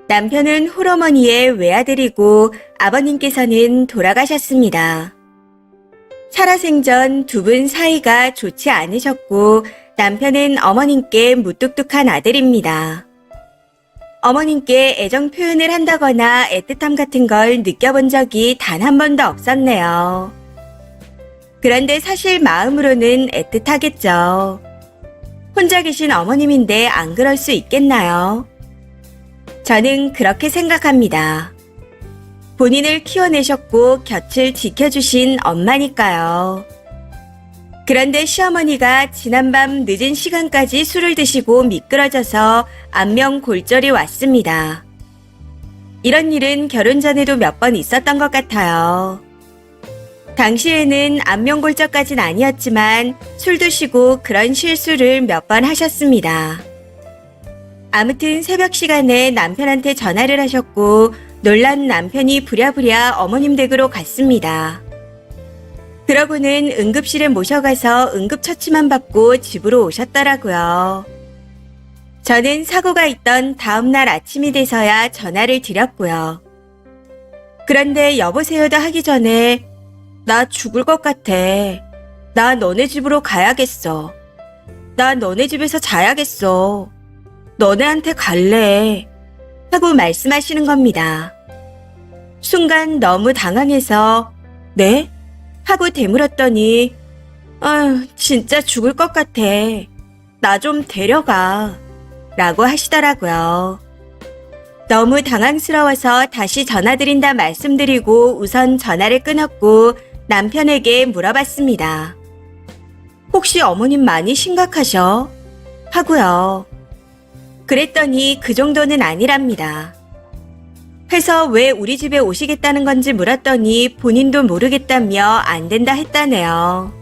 남편은 홀어머니의 외아들이고 아버님께서는 돌아가셨습니다. 살아생전 두 분 사이가 좋지 않으셨고 남편은 어머님께 무뚝뚝한 아들입니다. 어머님께 애정 표현을 한다거나 애틋함 같은 걸 느껴본 적이 단 한 번도 없었네요. 그런데 사실 마음으로는 애틋하겠죠. 혼자 계신 어머님인데 안 그럴 수 있겠나요? 저는 그렇게 생각합니다. 본인을 키워내셨고 곁을 지켜주신 엄마니까요. 그런데 시어머니가 지난밤 늦은 시간까지 술을 드시고 미끄러져서 안면골절이 왔습니다. 이런 일은 결혼 전에도 몇 번 있었던 것 같아요. 당시에는 안면골절까진 아니었지만 술 드시고 그런 실수를 몇 번 하셨습니다. 아무튼 새벽 시간에 남편한테 전화를 하셨고 놀란 남편이 부랴부랴 어머님 댁으로 갔습니다. 그러고는 응급실에 모셔가서 응급처치만 받고 집으로 오셨더라고요. 저는 사고가 있던 다음날 아침이 돼서야 전화를 드렸고요. 그런데 여보세요도 하기 전에 나 죽을 것 같아. 나 너네 집으로 가야겠어. 나 너네 집에서 자야겠어. 너네한테 갈래. 하고 말씀하시는 겁니다. 순간 너무 당황해서 네? 하고 되물었더니 진짜 죽을 것 같아. 나 좀 데려가. 라고 하시더라고요. 너무 당황스러워서 다시 전화드린다 말씀드리고 우선 전화를 끊었고 남편에게 물어봤습니다. 혹시 어머님 많이 심각하셔? 하고요. 그랬더니 그 정도는 아니랍니다. 해서 왜 우리 집에 오시겠다는 건지 물었더니 본인도 모르겠다며 안 된다 했다네요.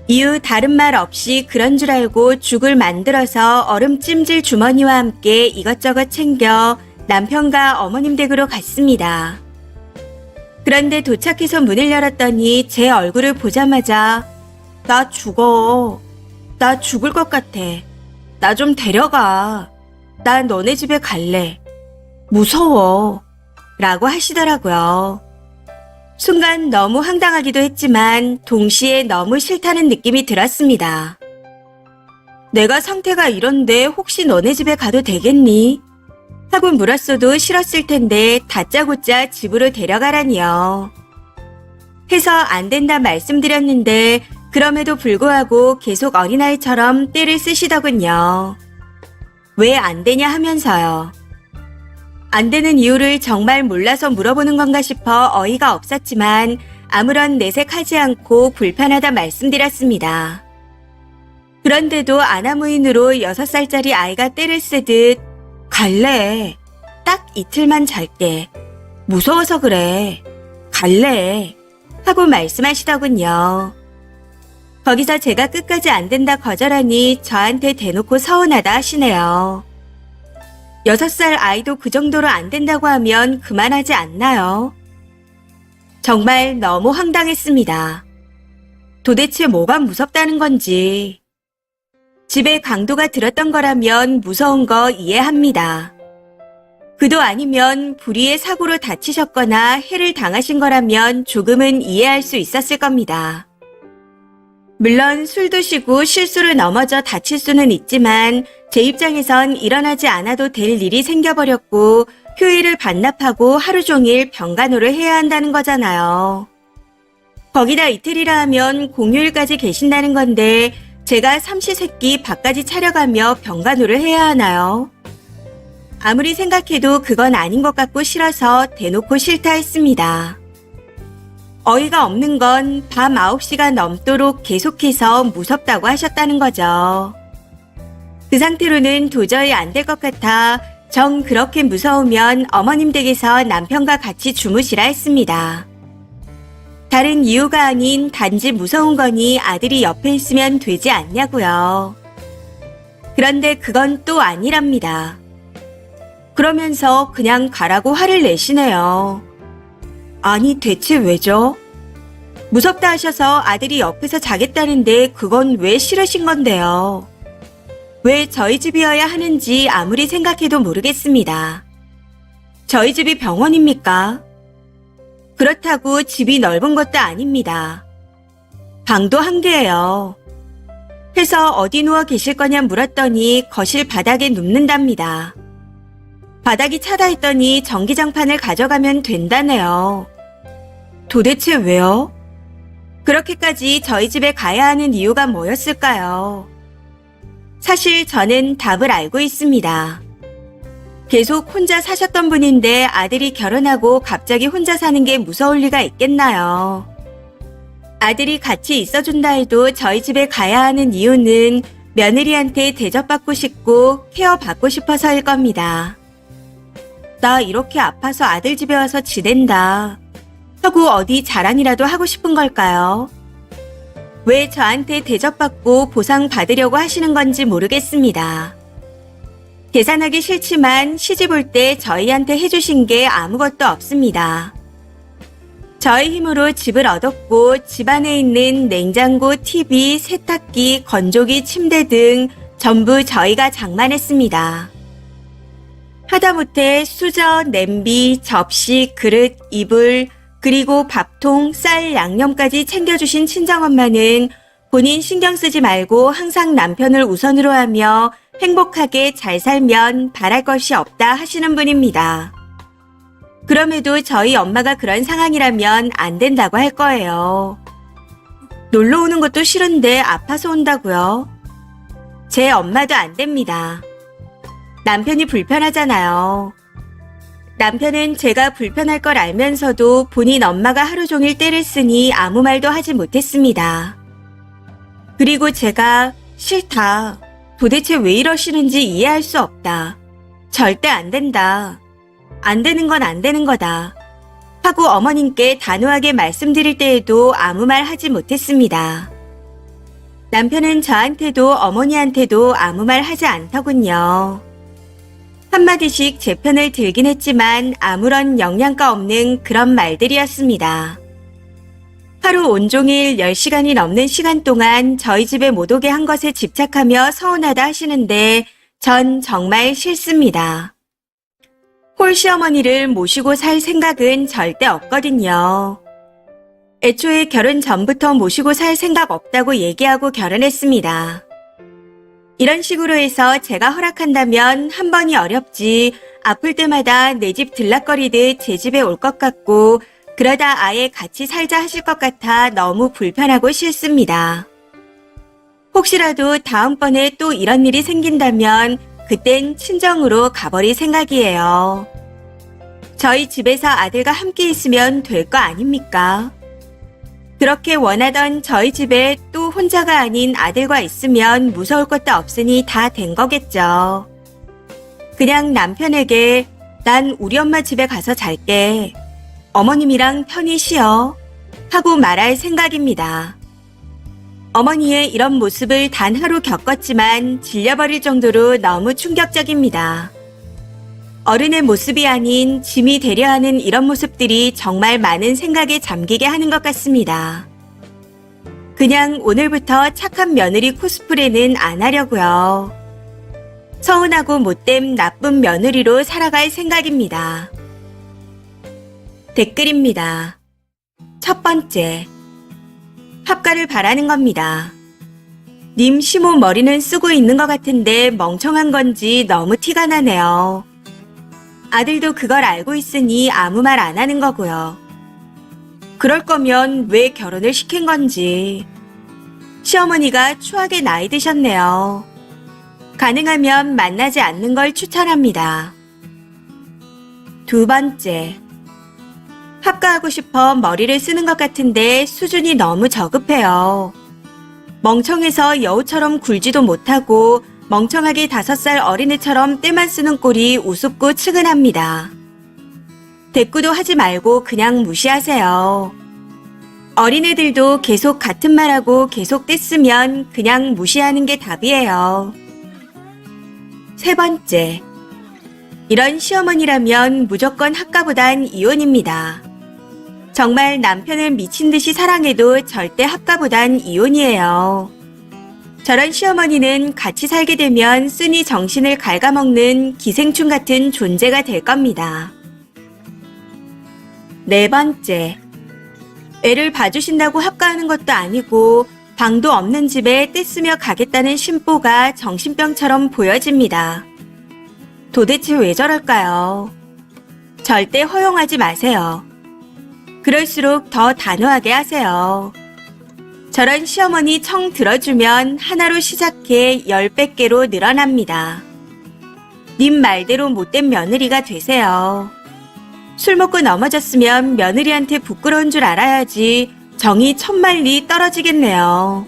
이후 다른 말 없이 그런 줄 알고 죽을 만들어서 얼음 찜질 주머니와 함께 이것저것 챙겨 남편과 어머님 댁으로 갔습니다. 그런데 도착해서 문을 열었더니 제 얼굴을 보자마자 나 죽어. 나 죽을 것 같아. 나 좀 데려가. 나 너네 집에 갈래. 무서워. 라고 하시더라고요. 순간 너무 황당하기도 했지만 동시에 너무 싫다는 느낌이 들었습니다. 내가 상태가 이런데 혹시 너네 집에 가도 되겠니? 하고 물었어도 싫었을 텐데 다짜고짜 집으로 데려가라니요. 해서 안 된다 말씀드렸는데 그럼에도 불구하고 계속 어린아이처럼 떼를 쓰시더군요. 왜 안 되냐 하면서요. 안 되는 이유를 정말 몰라서 물어보는 건가 싶어 어이가 없었지만 아무런 내색하지 않고 불편하다 말씀드렸습니다. 그런데도 아나무인으로 6살짜리 아이가 떼를 쓰듯 갈래. 딱 이틀만 잘게. 무서워서 그래. 갈래. 하고 말씀하시더군요. 거기서 제가 끝까지 안 된다 거절하니 저한테 대놓고 서운하다 하시네요. 6살 아이도 그 정도로 안 된다고 하면 그만하지 않나요? 정말 너무 황당했습니다. 도대체 뭐가 무섭다는 건지. 집에 강도가 들었던 거라면 무서운 거 이해합니다. 그도 아니면 불의의 사고로 다치셨거나 해를 당하신 거라면 조금은 이해할 수 있었을 겁니다. 물론 술 드시고 실수로 넘어져 다칠 수는 있지만 제 입장에선 일어나지 않아도 될 일이 생겨버렸고 휴일을 반납하고 하루 종일 병간호를 해야 한다는 거잖아요. 거기다 이틀이라 하면 공휴일까지 계신다는 건데 제가 삼시세끼 밥까지 차려가며 병간호를 해야 하나요? 아무리 생각해도 그건 아닌 것 같고 싫어서 대놓고 싫다 했습니다. 어이가 없는 건 밤 9시가 넘도록 계속해서 무섭다고 하셨다는 거죠. 그 상태로는 도저히 안 될 것 같아 정 그렇게 무서우면 어머님 댁에서 남편과 같이 주무시라 했습니다. 다른 이유가 아닌 단지 무서운 거니 아들이 옆에 있으면 되지 않냐고요. 그런데 그건 또 아니랍니다. 그러면서 그냥 가라고 화를 내시네요. 아니 대체 왜죠? 무섭다 하셔서 아들이 옆에서 자겠다는데 그건 왜 싫으신 건데요? 왜 저희 집이어야 하는지 아무리 생각해도 모르겠습니다. 저희 집이 병원입니까? 그렇다고 집이 넓은 것도 아닙니다. 방도 한 개예요. 해서 어디 누워 계실 거냐 물었더니 거실 바닥에 눕는답니다. 바닥이 차다 했더니 전기장판을 가져가면 된다네요. 도대체 왜요? 그렇게까지 저희 집에 가야 하는 이유가 뭐였을까요? 사실 저는 답을 알고 있습니다. 계속 혼자 사셨던 분인데 아들이 결혼하고 갑자기 혼자 사는 게 무서울 리가 있겠나요? 아들이 같이 있어준다 해도 저희 집에 가야 하는 이유는 며느리한테 대접받고 싶고 케어받고 싶어서일 겁니다. 나 이렇게 아파서 아들 집에 와서 지낸다 하고 어디 자랑이라도 하고 싶은 걸까요? 왜 저한테 대접받고 보상받으려고 하시는 건지 모르겠습니다. 계산하기 싫지만 시집 올 때 저희한테 해주신 게 아무것도 없습니다. 저희 힘으로 집을 얻었고 집 안에 있는 냉장고, TV, 세탁기, 건조기, 침대 등 전부 저희가 장만했습니다. 하다못해 수저, 냄비, 접시, 그릇, 이불, 그리고 밥통, 쌀, 양념까지 챙겨주신 친정엄마는 본인 신경 쓰지 말고 항상 남편을 우선으로 하며 행복하게 잘 살면 바랄 것이 없다 하시는 분입니다. 그럼에도 저희 엄마가 그런 상황이라면 안 된다고 할 거예요. 놀러 오는 것도 싫은데 아파서 온다고요? 제 엄마도 안 됩니다. 남편이 불편하잖아요. 남편은 제가 불편할 걸 알면서도 본인 엄마가 하루 종일 떼를 쓰니 아무 말도 하지 못했습니다. 그리고 제가 싫다. 도대체 왜 이러시는지 이해할 수 없다. 절대 안 된다. 안 되는 건 안 되는 거다. 하고 어머님께 단호하게 말씀드릴 때에도 아무 말 하지 못했습니다. 남편은 저한테도 어머니한테도 아무 말 하지 않더군요. 한마디씩 제 편을 들긴 했지만 아무런 영양가 없는 그런 말들이었습니다. 하루 온종일 10시간이 넘는 시간 동안 저희 집에 못 오게 한 것에 집착하며 서운하다 하시는데 전 정말 싫습니다. 홀시어머니를 모시고 살 생각은 절대 없거든요. 애초에 결혼 전부터 모시고 살 생각 없다고 얘기하고 결혼했습니다. 이런 식으로 해서 제가 허락한다면 한 번이 어렵지 아플 때마다 내 집 들락거리듯 제 집에 올 것 같고 그러다 아예 같이 살자 하실 것 같아 너무 불편하고 싫습니다. 혹시라도 다음번에 또 이런 일이 생긴다면 그땐 친정으로 가버릴 생각이에요. 저희 집에서 아들과 함께 있으면 될 거 아닙니까? 그렇게 원하던 저희 집에 또 혼자가 아닌 아들과 있으면 무서울 것도 없으니 다 된 거겠죠. 그냥 남편에게 난 우리 엄마 집에 가서 잘게. 어머님이랑 편히 쉬어. 하고 말할 생각입니다. 어머니의 이런 모습을 단 하루 겪었지만 질려버릴 정도로 너무 충격적입니다. 어른의 모습이 아닌 짐이 되려 하는 이런 모습들이 정말 많은 생각에 잠기게 하는 것 같습니다. 그냥 오늘부터 착한 며느리 코스프레는 안 하려고요. 서운하고 못된 나쁜 며느리로 살아갈 생각입니다. 댓글입니다. 첫 번째, 합가를 바라는 겁니다. 님 시모 머리는 쓰고 있는 것 같은데 멍청한 건지 너무 티가 나네요. 아들도 그걸 알고 있으니 아무 말 안 하는 거고요. 그럴 거면 왜 결혼을 시킨 건지. 시어머니가 추하게 나이 드셨네요. 가능하면 만나지 않는 걸 추천합니다. 두 번째, 합가하고 싶어 머리를 쓰는 것 같은데 수준이 너무 저급해요. 멍청해서 여우처럼 굴지도 못하고 멍청하게 5살 어린애처럼 때만 쓰는 꼴이 우습고 측은합니다. 대꾸도 하지 말고 그냥 무시하세요. 어린애들도 계속 같은 말하고 계속 떼쓰면 그냥 무시하는 게 답이에요. 세 번째, 이런 시어머니라면 무조건 합가보단 이혼입니다. 정말 남편을 미친 듯이 사랑해도 절대 합가보단 이혼이에요. 저런 시어머니는 같이 살게 되면 쓰니 정신을 갉아먹는 기생충 같은 존재가 될 겁니다. 네 번째, 애를 봐주신다고 합가하는 것도 아니고 방도 없는 집에 떼쓰며 가겠다는 심보가 정신병처럼 보여집니다. 도대체 왜 저럴까요? 절대 허용하지 마세요. 그럴수록 더 단호하게 하세요. 저런 시어머니 청 들어주면 하나로 시작해 10배께로 늘어납니다. 님 말대로 못된 며느리가 되세요. 술 먹고 넘어졌으면 며느리한테 부끄러운 줄 알아야지 정이 천만리 떨어지겠네요.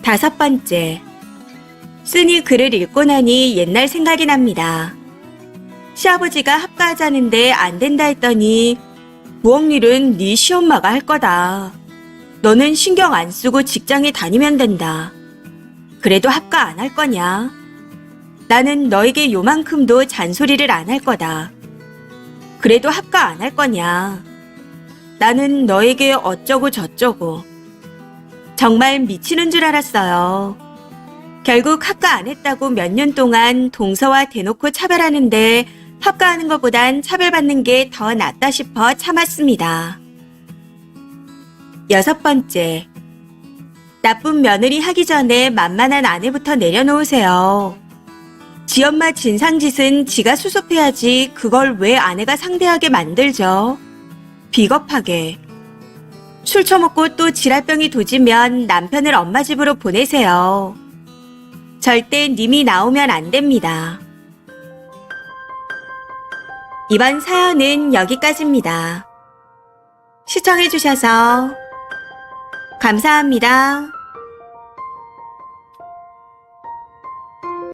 다섯 번째, 쓰니 글을 읽고 나니 옛날 생각이 납니다. 시아버지가 합가하자는데 안 된다 했더니 부엌 일은 네 시엄마가 할 거다. 너는 신경 안 쓰고 직장에 다니면 된다. 그래도 합가 안 할 거냐? 나는 너에게 요만큼도 잔소리를 안 할 거다. 그래도 합가 안 할 거냐? 나는 너에게 어쩌고 저쩌고. 정말 미치는 줄 알았어요. 결국 합가 안 했다고 몇 년 동안 동서와 대놓고 차별하는데 합가하는 것보단 차별받는 게 더 낫다 싶어 참았습니다. 여섯 번째, 나쁜 며느리 하기 전에 만만한 아내부터 내려놓으세요. 지 엄마 진상짓은 지가 수습해야지 그걸 왜 아내가 상대하게 만들죠? 비겁하게. 술 처먹고 또 지랄병이 도지면 남편을 엄마 집으로 보내세요. 절대 님이 나오면 안 됩니다. 이번 사연은 여기까지입니다. 시청해주셔서 감사합니다.